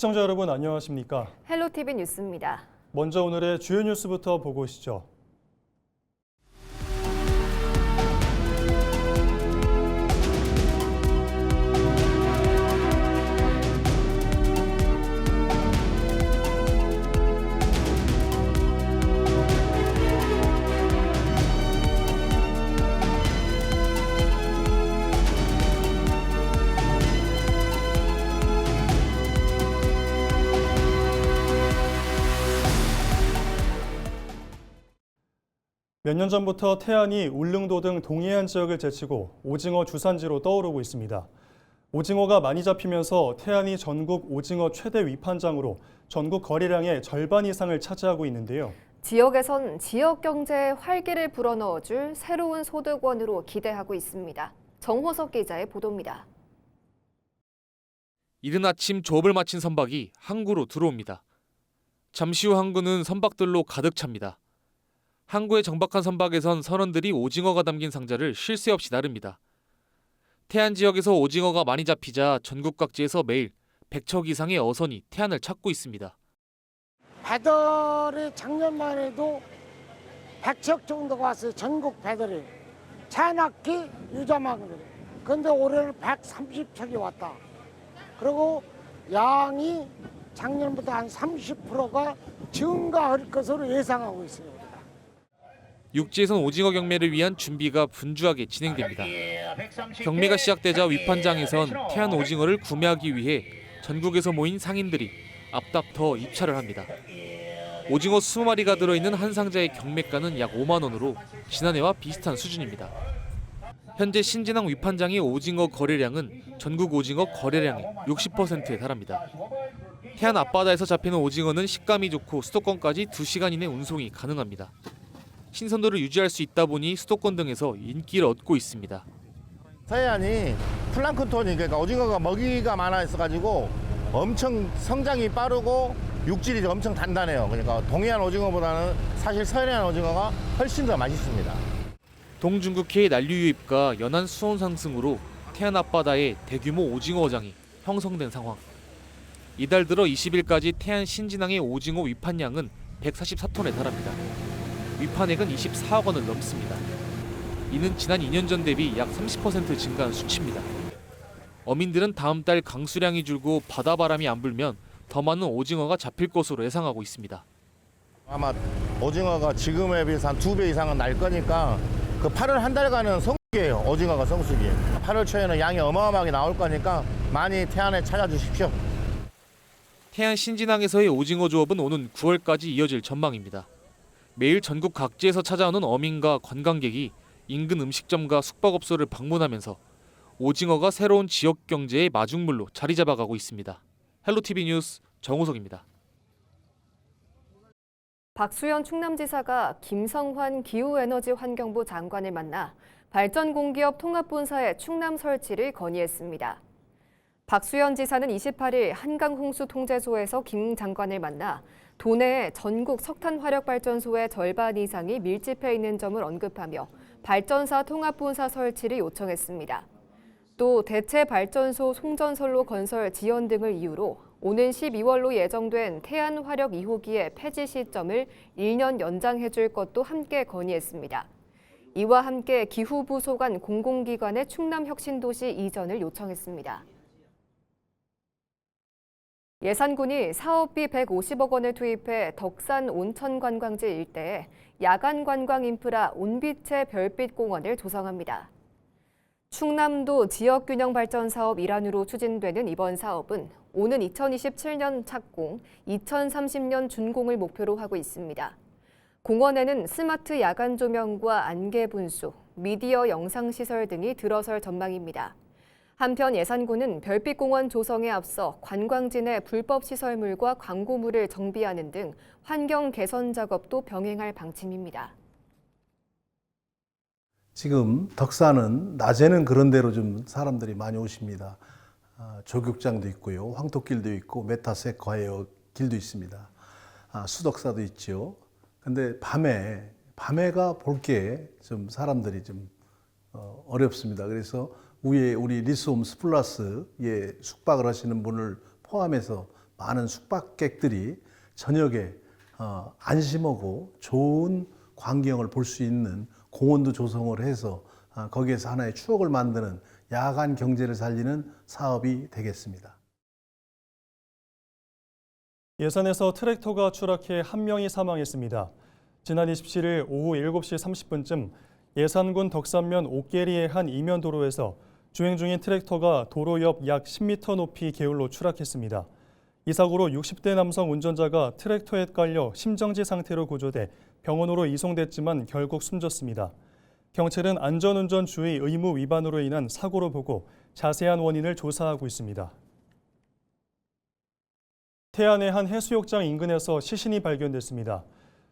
시청자 여러분 안녕하십니까? 헬로티비 뉴스입니다. 먼저 오늘의 주요 뉴스부터 보고 오시죠. 몇 년 전부터 태안이 울릉도 등 동해안 지역을 제치고 오징어 주산지로 떠오르고 있습니다. 오징어가 많이 잡히면서 태안이 전국 오징어 최대 위판장으로 전국 거래량의 절반 이상을 차지하고 있는데요. 지역에선 지역 경제에 활기를 불어넣어줄 새로운 소득원으로 기대하고 있습니다. 정호석 기자의 보도입니다. 이른 아침 조업을 마친 선박이 항구로 들어옵니다. 잠시 후 항구는 선박들로 가득 찹니다. 항구에 정박한 선박에선 선원들이 오징어가 담긴 상자를 쉴 새 없이 나릅니다. 태안 지역에서 오징어가 많이 잡히자 전국 각지에서 매일 100척 이상의 어선이 태안을 찾고 있습니다. 배들이 작년만 해도 100척 정도가 왔어요. 전국 배들이. 차낙기, 유자망들. 근데 올해는 130척이 왔다. 그리고 양이 작년보다 한 30%가 증가할 것으로 예상하고 있습니다. 육지에선 오징어 경매를 위한 준비가 분주하게 진행됩니다. 경매가 시작되자 위판장에선 태안 오징어를 구매하기 위해 전국에서 모인 상인들이 앞다퉈 입찰을 합니다. 오징어 20마리가 들어있는 한 상자의 경매가는 약 5만 원으로 지난해와 비슷한 수준입니다. 현재 신진항 위판장의 오징어 거래량은 전국 오징어 거래량의 60%에 달합니다. 태안 앞바다에서 잡히는 오징어는 식감이 좋고 수도권까지 2시간 이내 운송이 가능합니다. 신선도를 유지할 수 있다 보니 수도권 등에서 인기를 얻고 있습니다. 태안이 플랑크톤이 그러니까 오징어가 먹이가 많아 있어가지고 엄청 성장이 빠르고 육질이 엄청 단단해요. 그러니까 동해안 오징어보다는 사실 서해안 오징어가 훨씬 더 맛있습니다. 동중국해의 난류 유입과 연안 수온 상승으로 태안 앞바다에 대규모 오징어 어장이 형성된 상황. 이달 들어 20일까지 태안 신진항의 오징어 위판량은 144톤에 달합니다. 위판액은 24억 원을 넘습니다. 이는 지난 2년 전 대비 약 30% 증가한 수치입니다. 어민들은 다음 달 강수량이 줄고 바다바람이 안 불면 더 많은 오징어가 잡힐 것으로 예상하고 있습니다. 아마 오징어가 지금에 비해서 한 2배 이상은 날 거니까 그 8월 한 달간은 성수기예요. 오징어가 성수기. 8월 초에는 양이 어마어마하게 나올 거니까 많이 태안에 찾아주십시오. 태안 신진항에서의 오징어 조업은 오는 9월까지 이어질 전망입니다. 매일 전국 각지에서 찾아오는 어민과 관광객이 인근 음식점과 숙박업소를 방문하면서 오징어가 새로운 지역 경제의 마중물로 자리 잡아가고 있습니다. 헬로티비 뉴스 정호석입니다. 박수현 충남지사가 김성환 기후에너지환경부 장관을 만나 발전공기업 통합본사의 충남 설치를 건의했습니다. 박수현 지사는 28일 한강홍수통제소에서 김 장관을 만나 도내의 전국 석탄화력발전소의 절반 이상이 밀집해 있는 점을 언급하며 발전사 통합본사 설치를 요청했습니다. 또 대체 발전소 송전선로 건설 지연 등을 이유로 오는 12월로 예정된 태안화력 2호기의 폐지 시점을 1년 연장해 줄 것도 함께 건의했습니다. 이와 함께 기후부 소관 공공기관의 충남혁신도시 이전을 요청했습니다. 예산군이 사업비 150억 원을 투입해 덕산 온천관광지 일대에 야간 관광 인프라 온빛의 별빛공원을 조성합니다. 충남도 지역균형 발전 사업 일환으로 추진되는 이번 사업은 오는 2027년 착공, 2030년 준공을 목표로 하고 있습니다. 공원에는 스마트 야간 조명과 안개 분수, 미디어 영상 시설 등이 들어설 전망입니다. 한편 예산군은 별빛공원 조성에 앞서 관광지 내 불법 시설물과 광고물을 정비하는 등 환경 개선 작업도 병행할 방침입니다. 지금 덕산은 낮에는 그런 데로 좀 사람들이 많이 오십니다. 조격장도 있고요, 황토길도 있고 메타색 과외 길도 있습니다. 수덕사도 있죠. 근데 밤에가 볼 게 좀 사람들이 좀 어렵습니다. 그래서 위에 우리 리스홈스 플러스에 숙박을 하시는 분을 포함해서 많은 숙박객들이 저녁에 안심하고 좋은 광경을 볼 수 있는 공원도 조성을 해서 거기에서 하나의 추억을 만드는 야간 경제를 살리는 사업이 되겠습니다. 예산에서 트랙터가 추락해 한 명이 사망했습니다. 지난 27일 오후 7시 30분쯤 예산군 덕산면 옥계리의 한 이면도로에서 주행 중인 트랙터가 도로 옆 약 10m 높이 개울로 추락했습니다. 이 사고로 60대 남성 운전자가 트랙터에 깔려 심정지 상태로 구조돼 병원으로 이송됐지만 결국 숨졌습니다. 경찰은 안전운전 주의 의무 위반으로 인한 사고로 보고 자세한 원인을 조사하고 있습니다. 태안의 한 해수욕장 인근에서 시신이 발견됐습니다.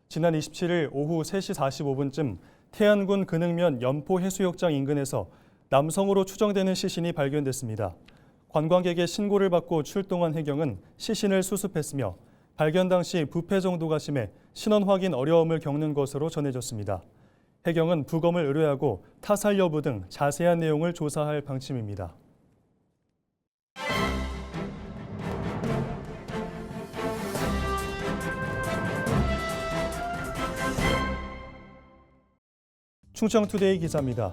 지난 27일 오후 3시 45분쯤 태안군 근흥면 연포 해수욕장 인근에서 남성으로 추정되는 시신이 발견됐습니다. 관광객의 신고를 받고 출동한 해경은 시신을 수습했으며 발견 당시 부패 정도가 심해 신원 확인 어려움을 겪는 것으로 전해졌습니다. 해경은 부검을 의뢰하고 타살 여부 등 자세한 내용을 조사할 방침입니다. 충청투데이 기자입니다.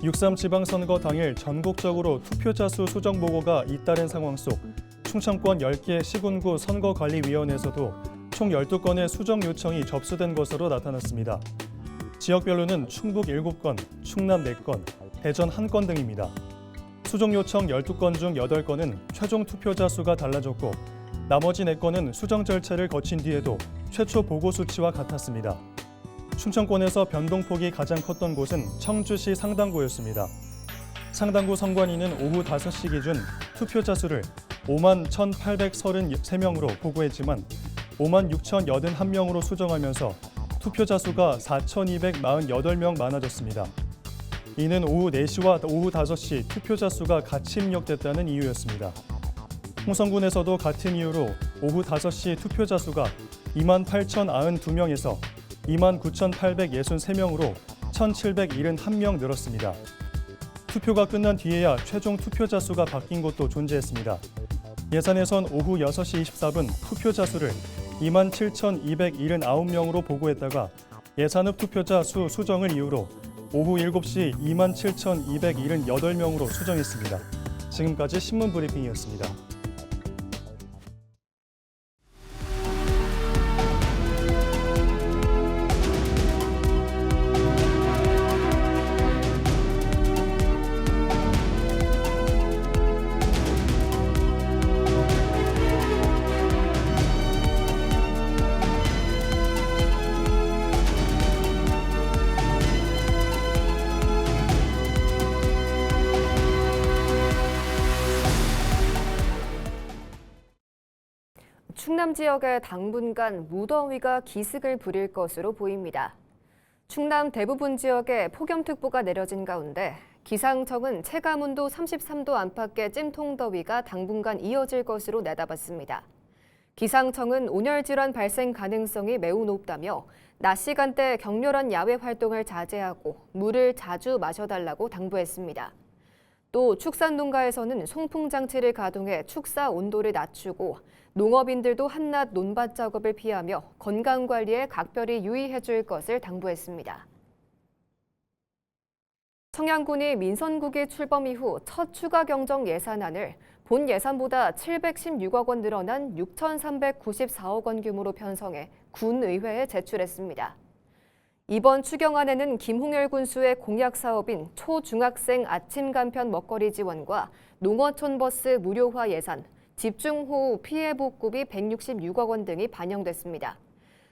6.3 지방선거 당일 전국적으로 투표자 수 수정 보고가 잇따른 상황 속 충청권 10개 시군구 선거관리위원회에서도 총 12건의 수정 요청이 접수된 것으로 나타났습니다. 지역별로는 충북 7건, 충남 4건, 대전 1건 등입니다. 수정 요청 12건 중 8건은 최종 투표자 수가 달라졌고 나머지 4건은 수정 절차를 거친 뒤에도 최초 보고 수치와 같았습니다. 충청권에서 변동폭이 가장 컸던 곳은 청주시 상당구였습니다. 상당구 선관위는 오후 5시 기준 투표자 수를 5만 1,833명으로 보고했지만 5만 6,081명으로 수정하면서 투표자 수가 4,248명 많아졌습니다. 이는 오후 4시와 오후 5시 투표자 수가 같이 입력됐다는 이유였습니다. 홍성군에서도 같은 이유로 오후 5시 투표자 수가 2만 8,092명에서 2만 9,863명으로 1,771명 늘었습니다. 투표가 끝난 뒤에야 최종 투표자 수가 바뀐 곳도 존재했습니다. 예산에선 오후 6시 24분 투표자 수를 2만 7,279명으로 보고했다가 예산읍 투표자 수 수정을 이유로 오후 7시 2만 7,278명으로 수정했습니다. 지금까지 신문 브리핑이었습니다. 충남 지역의 당분간 무더위가 기승을 부릴 것으로 보입니다. 충남 대부분 지역에 폭염특보가 내려진 가운데 기상청은 체감온도 33도 안팎의 찜통더위가 당분간 이어질 것으로 내다봤습니다. 기상청은 온열 질환 발생 가능성이 매우 높다며 낮 시간대 격렬한 야외 활동을 자제하고 물을 자주 마셔달라고 당부했습니다. 또 축산농가에서는 송풍 장치를 가동해 축사 온도를 낮추고 농업인들도 한낮 논밭 작업을 피하며 건강 관리에 각별히 유의해 줄 것을 당부했습니다. 청양군이 민선국이 출범 이후 첫 추가 경정 예산안을 본 예산보다 716억 원 늘어난 6,394억 원 규모로 편성해 군의회에 제출했습니다. 이번 추경안에는 김홍열 군수의 공약 사업인 초중학생 아침 간편 먹거리 지원과 농어촌 버스 무료화 예산, 집중호우 피해 복구비 166억 원 등이 반영됐습니다.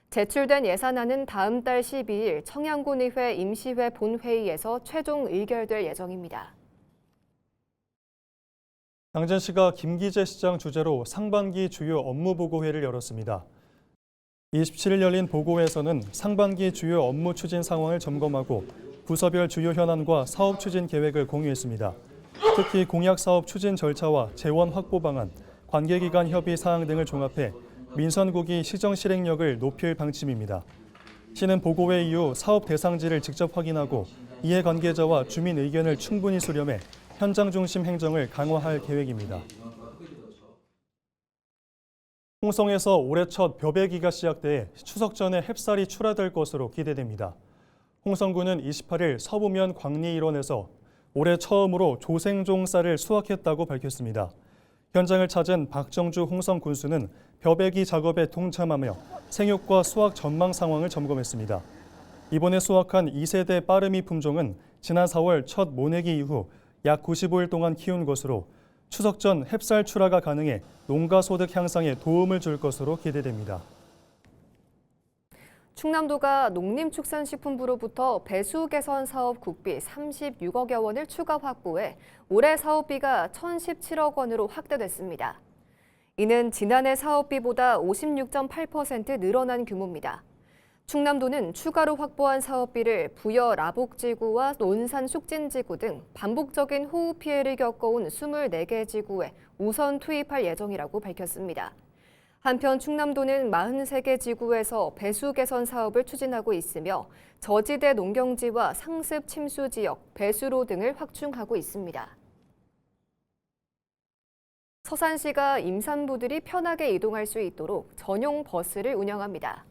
제출된 예산안은 다음 달 12일 청양군의회 임시회 본회의에서 최종 의결될 예정입니다. 양천시가 김기재 시장 주재로 상반기 주요 업무보고회를 열었습니다. 27일 열린 보고회에서는 상반기 주요 업무 추진 상황을 점검하고 부서별 주요 현안과 사업 추진 계획을 공유했습니다. 특히 공약 사업 추진 절차와 재원 확보 방안, 관계기관 협의 사항 등을 종합해 민선국이 시정 실행력을 높일 방침입니다. 시는 보고회 이후 사업 대상지를 직접 확인하고 이해관계자와 주민 의견을 충분히 수렴해 현장 중심 행정을 강화할 계획입니다. 홍성에서 올해 첫 벼베기가 시작돼 추석 전에 햅쌀이 출하될 것으로 기대됩니다. 홍성군은 28일 서부면 광리 일원에서 올해 처음으로 조생종 쌀을 수확했다고 밝혔습니다. 현장을 찾은 박정주 홍성 군수는 벼베기 작업에 동참하며 생육과 수확 전망 상황을 점검했습니다. 이번에 수확한 2세대 빠르미 품종은 지난 4월 첫 모내기 이후 약 95일 동안 키운 것으로 추석 전 햅쌀 출하가 가능해 농가 소득 향상에 도움을 줄 것으로 기대됩니다. 충남도가 농림축산식품부로부터 배수 개선 사업 국비 36억여 원을 추가 확보해 올해 사업비가 1,017억 원으로 확대됐습니다. 이는 지난해 사업비보다 56.8% 늘어난 규모입니다. 충남도는 추가로 확보한 사업비를 부여 라복지구와 논산 숙진지구 등 반복적인 호우 피해를 겪어온 24개 지구에 우선 투입할 예정이라고 밝혔습니다. 한편 충남도는 43개 지구에서 배수 개선 사업을 추진하고 있으며 저지대 농경지와 상습 침수 지역, 배수로 등을 확충하고 있습니다. 서산시가 임산부들이 편하게 이동할 수 있도록 전용 버스를 운영합니다.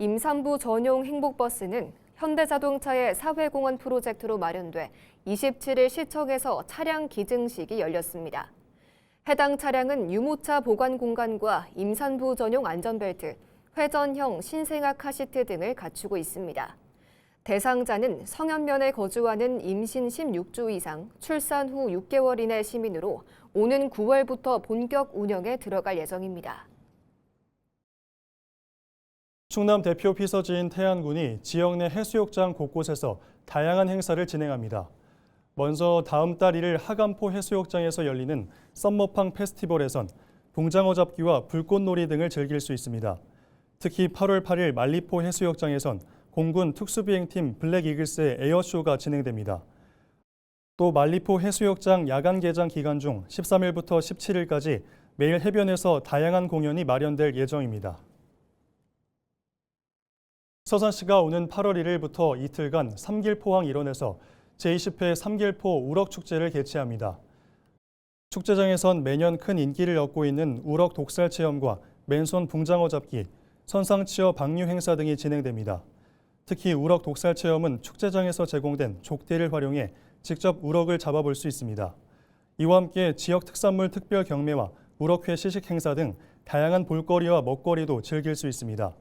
임산부 전용 행복버스는 현대자동차의 사회공헌 프로젝트로 마련돼 27일 시청에서 차량 기증식이 열렸습니다. 해당 차량은 유모차 보관 공간과 임산부 전용 안전벨트, 회전형 신생아 카시트 등을 갖추고 있습니다. 대상자는 성안면에 거주하는 임신 16주 이상, 출산 후 6개월 이내 시민으로 오는 9월부터 본격 운영에 들어갈 예정입니다. 충남 대표 피서지인 태안군이 지역 내 해수욕장 곳곳에서 다양한 행사를 진행합니다. 먼저 다음 달 1일 하간포 해수욕장에서 열리는 썸머팡 페스티벌에선 붕장어 잡기와 불꽃놀이 등을 즐길 수 있습니다. 특히 8월 8일 만리포 해수욕장에선 공군 특수비행팀 블랙이글스의 에어쇼가 진행됩니다. 또 만리포 해수욕장 야간 개장 기간 중 13일부터 17일까지 매일 해변에서 다양한 공연이 마련될 예정입니다. 서산시가 오는 8월 1일부터 이틀간 삼길포항 일원에서 제20회 삼길포 우럭축제를 개최합니다. 축제장에선 매년 큰 인기를 얻고 있는 우럭 독살 체험과 맨손 붕장어 잡기, 선상치어 방류 행사 등이 진행됩니다. 특히 우럭 독살 체험은 축제장에서 제공된 족대를 활용해 직접 우럭을 잡아볼 수 있습니다. 이와 함께 지역 특산물 특별 경매와 우럭회 시식 행사 등 다양한 볼거리와 먹거리도 즐길 수 있습니다.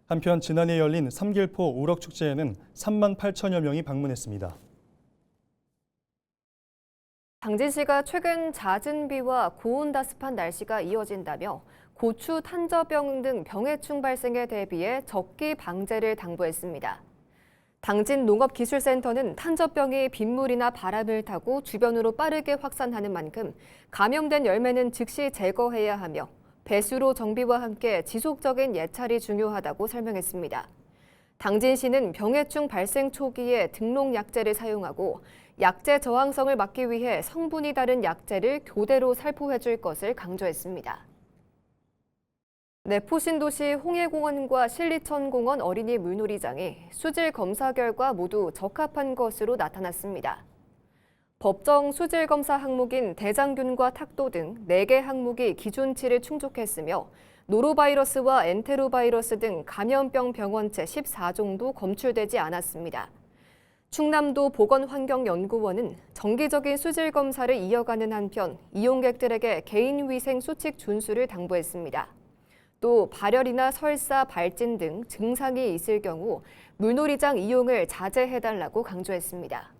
한편 지난해 열린 삼길포 우럭축제에는 3만 8천여 명이 방문했습니다. 당진시가 최근 잦은 비와 고온다습한 날씨가 이어진다며 고추 탄저병 등 병해충 발생에 대비해 적기 방제를 당부했습니다. 당진 농업기술센터는 탄저병이 빗물이나 바람을 타고 주변으로 빠르게 확산하는 만큼 감염된 열매는 즉시 제거해야 하며 배수로 정비와 함께 지속적인 예찰이 중요하다고 설명했습니다. 당진시는 병해충 발생 초기에 등록 약제를 사용하고 약제 저항성을 막기 위해 성분이 다른 약제를 교대로 살포해 줄 것을 강조했습니다. 내포신도시 홍해공원과 신리천공원 어린이 물놀이장이 수질 검사 결과 모두 적합한 것으로 나타났습니다. 법정 수질 검사 항목인 대장균과 탁도 등 4개 항목이 기준치를 충족했으며 노로바이러스와 엔테로바이러스 등 감염병 병원체 14종도 검출되지 않았습니다. 충남도 보건환경연구원은 정기적인 수질 검사를 이어가는 한편 이용객들에게 개인위생 수칙 준수를 당부했습니다. 또 발열이나 설사, 발진 등 증상이 있을 경우 물놀이장 이용을 자제해달라고 강조했습니다.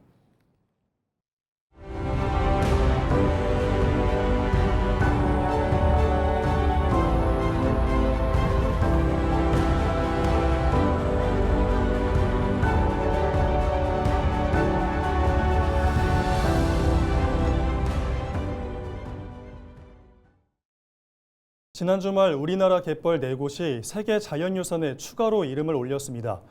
지난 주말 우리나라 갯벌 4곳이 세계 자연유산에 추가로 이름을 올렸습니다.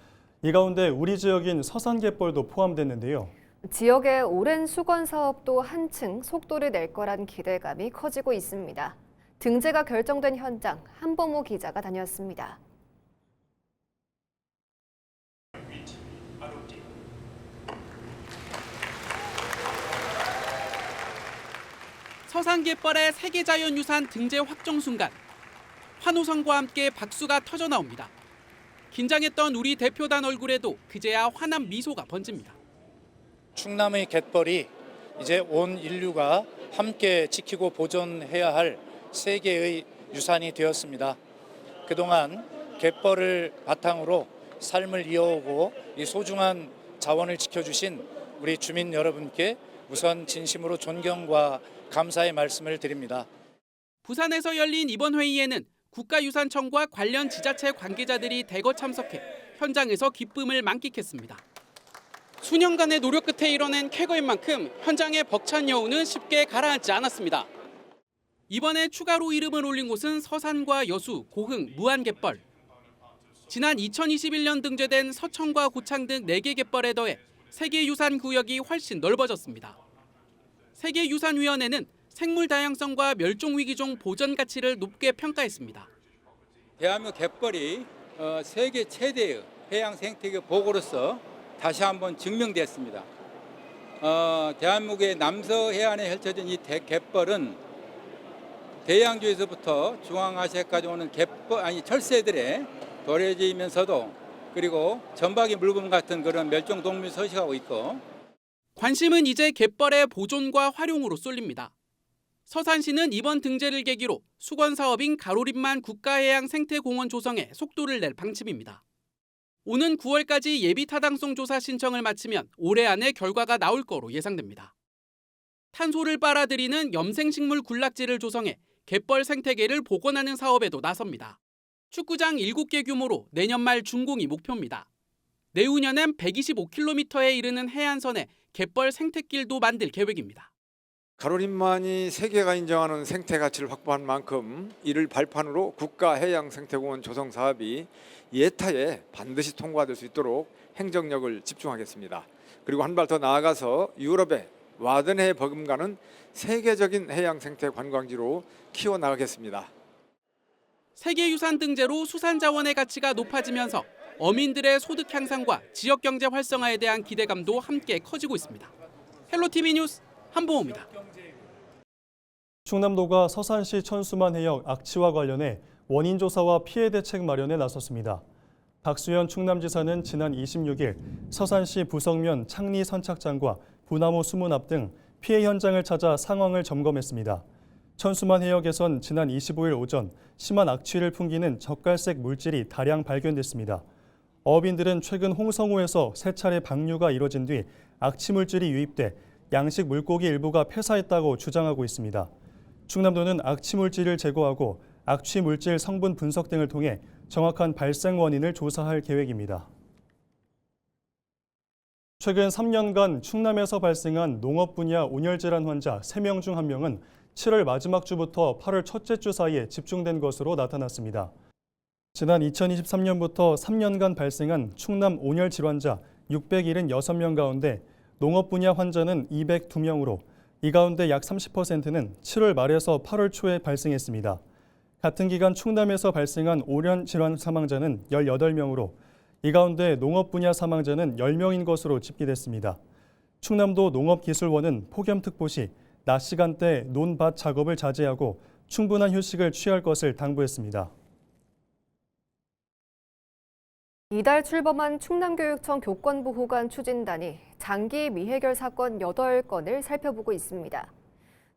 이 가운데 우리 지역인 서산갯벌도 포함됐는데요. 지역의 오랜 수건 사업도 한층 속도를 낼 거란 기대감이 커지고 있습니다. 등재가 결정된 현장 한범호 기자가 다녀왔습니다. 서산갯벌의 세계자연유산 등재 확정 순간 환호성과 함께 박수가 터져 나옵니다. 긴장했던 우리 대표단 얼굴에도 그제야 환한 미소가 번집니다. 충남의 갯벌이 이제 온 인류가 함께 지키고 보존해야 할 세계의 유산이 되었습니다. 그동안 갯벌을 바탕으로 삶을 이어오고 이 소중한 자원을 지켜주신 우리 주민 여러분께 우선 진심으로 존경과 감사의 말씀을 드립니다. 부산에서 열린 이번 회의에는 국가유산청과 관련 지자체 관계자들이 대거 참석해 현장에서 기쁨을 만끽했습니다. 수년간의 노력 끝에 이뤄낸 쾌거인 만큼 현장의 벅찬 여운은 쉽게 가라앉지 않았습니다. 이번에 추가로 이름을 올린 곳은 서산과 여수, 고흥, 무안갯벌. 지난 2021년 등재된 서천과 고창 등 4개 갯벌에 더해 세계유산구역이 훨씬 넓어졌습니다. 세계유산위원회는 생물 다양성과 멸종위기종 보전 가치를 높게 평가했습니다. 대한민국 갯벌이 세계 최대의 해양 생태계 보고로서 다시 한번 증명됐습니다. 대한민국의 남서 해안에 펼쳐진 이 갯벌은 대양주에서부터 중앙아시아까지 오는 철새들의 도래지면서도 그리고 전박이 물범 같은 그런 멸종 동물이 서식하고 있고 관심은 이제 갯벌의 보존과 활용으로 쏠립니다. 서산시는 이번 등재를 계기로 수건 사업인 가로림만 국가해양생태공원 조성에 속도를 낼 방침입니다. 오는 9월까지 예비 타당성 조사 신청을 마치면 올해 안에 결과가 나올 거로 예상됩니다. 탄소를 빨아들이는 염생식물 군락지를 조성해 갯벌 생태계를 복원하는 사업에도 나섭니다. 축구장 7개 규모로 내년 말 준공이 목표입니다. 내후년엔 125km에 이르는 해안선에 갯벌 생태길도 만들 계획입니다. 가로림만이 세계가 인정하는 생태 가치를 확보한 만큼 이를 발판으로 국가해양생태공원 조성 사업이 예타에 반드시 통과될 수 있도록 행정력을 집중하겠습니다. 그리고 한 발 더 나아가서 유럽의 와든해에 버금가는 세계적인 해양생태 관광지로 키워나가겠습니다. 세계유산 등재로 수산자원의 가치가 높아지면서 어민들의 소득 향상과 지역경제 활성화에 대한 기대감도 함께 커지고 있습니다. 헬로티비 뉴스 한보호입니다. 충남도가 서산시 천수만 해역 악취와 관련해 원인 조사와 피해 대책 마련에 나섰습니다. 박수현 충남지사는 지난 26일 서산시 부석면 창리 선착장과 부나무 수문 앞 등 피해 현장을 찾아 상황을 점검했습니다. 천수만 해역에선 지난 25일 오전 심한 악취를 풍기는 젓갈색 물질이 다량 발견됐습니다. 어업인들은 최근 홍성호에서 3차례 방류가 이뤄진 뒤 악취 물질이 유입돼 양식 물고기 일부가 폐사했다고 주장하고 있습니다. 충남도는 악취 물질을 제거하고 악취 물질 성분 분석 등을 통해 정확한 발생 원인을 조사할 계획입니다. 최근 3년간 충남에서 발생한 농업 분야 온열 질환 환자 3명 중 1명은 7월 마지막 주부터 8월 첫째 주 사이에 집중된 것으로 나타났습니다. 지난 2023년부터 3년간 발생한 충남 온열 질환자 676명 가운데 농업 분야 환자는 202명으로 이 가운데 약 30%는 7월 말에서 8월 초에 발생했습니다. 같은 기간 충남에서 발생한 온열 질환 사망자는 18명으로 이 가운데 농업 분야 사망자는 10명인 것으로 집계됐습니다. 충남도 농업기술원은 폭염특보 시 낮 시간대 논밭 작업을 자제하고 충분한 휴식을 취할 것을 당부했습니다. 이달 출범한 충남교육청 교권부 호관 추진단이 장기 미해결 사건 8건을 살펴보고 있습니다.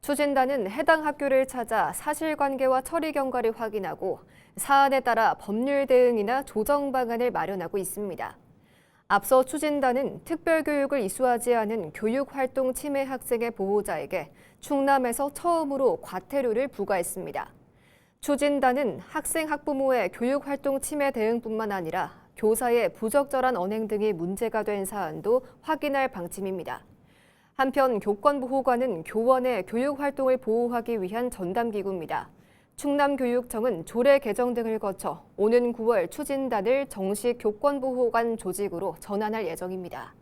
추진단은 해당 학교를 찾아 사실관계와 처리 경과를 확인하고 사안에 따라 법률 대응이나 조정 방안을 마련하고 있습니다. 앞서 추진단은 특별교육을 이수하지 않은 교육활동 침해 학생의 보호자에게 충남에서 처음으로 과태료를 부과했습니다. 추진단은 학생 학부모의 교육활동 침해 대응뿐만 아니라 교사의 부적절한 언행 등이 문제가 된 사안도 확인할 방침입니다. 한편 교권부 호관은 교원의 교육활동을 보호하기 위한 전담기구입니다. 충남교육청은 조례 개정 등을 거쳐 오는 9월 추진단을 정식 교권부 호관 조직으로 전환할 예정입니다.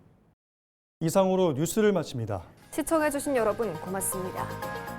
이상으로 뉴스를 마칩니다. 시청해주신 여러분 고맙습니다.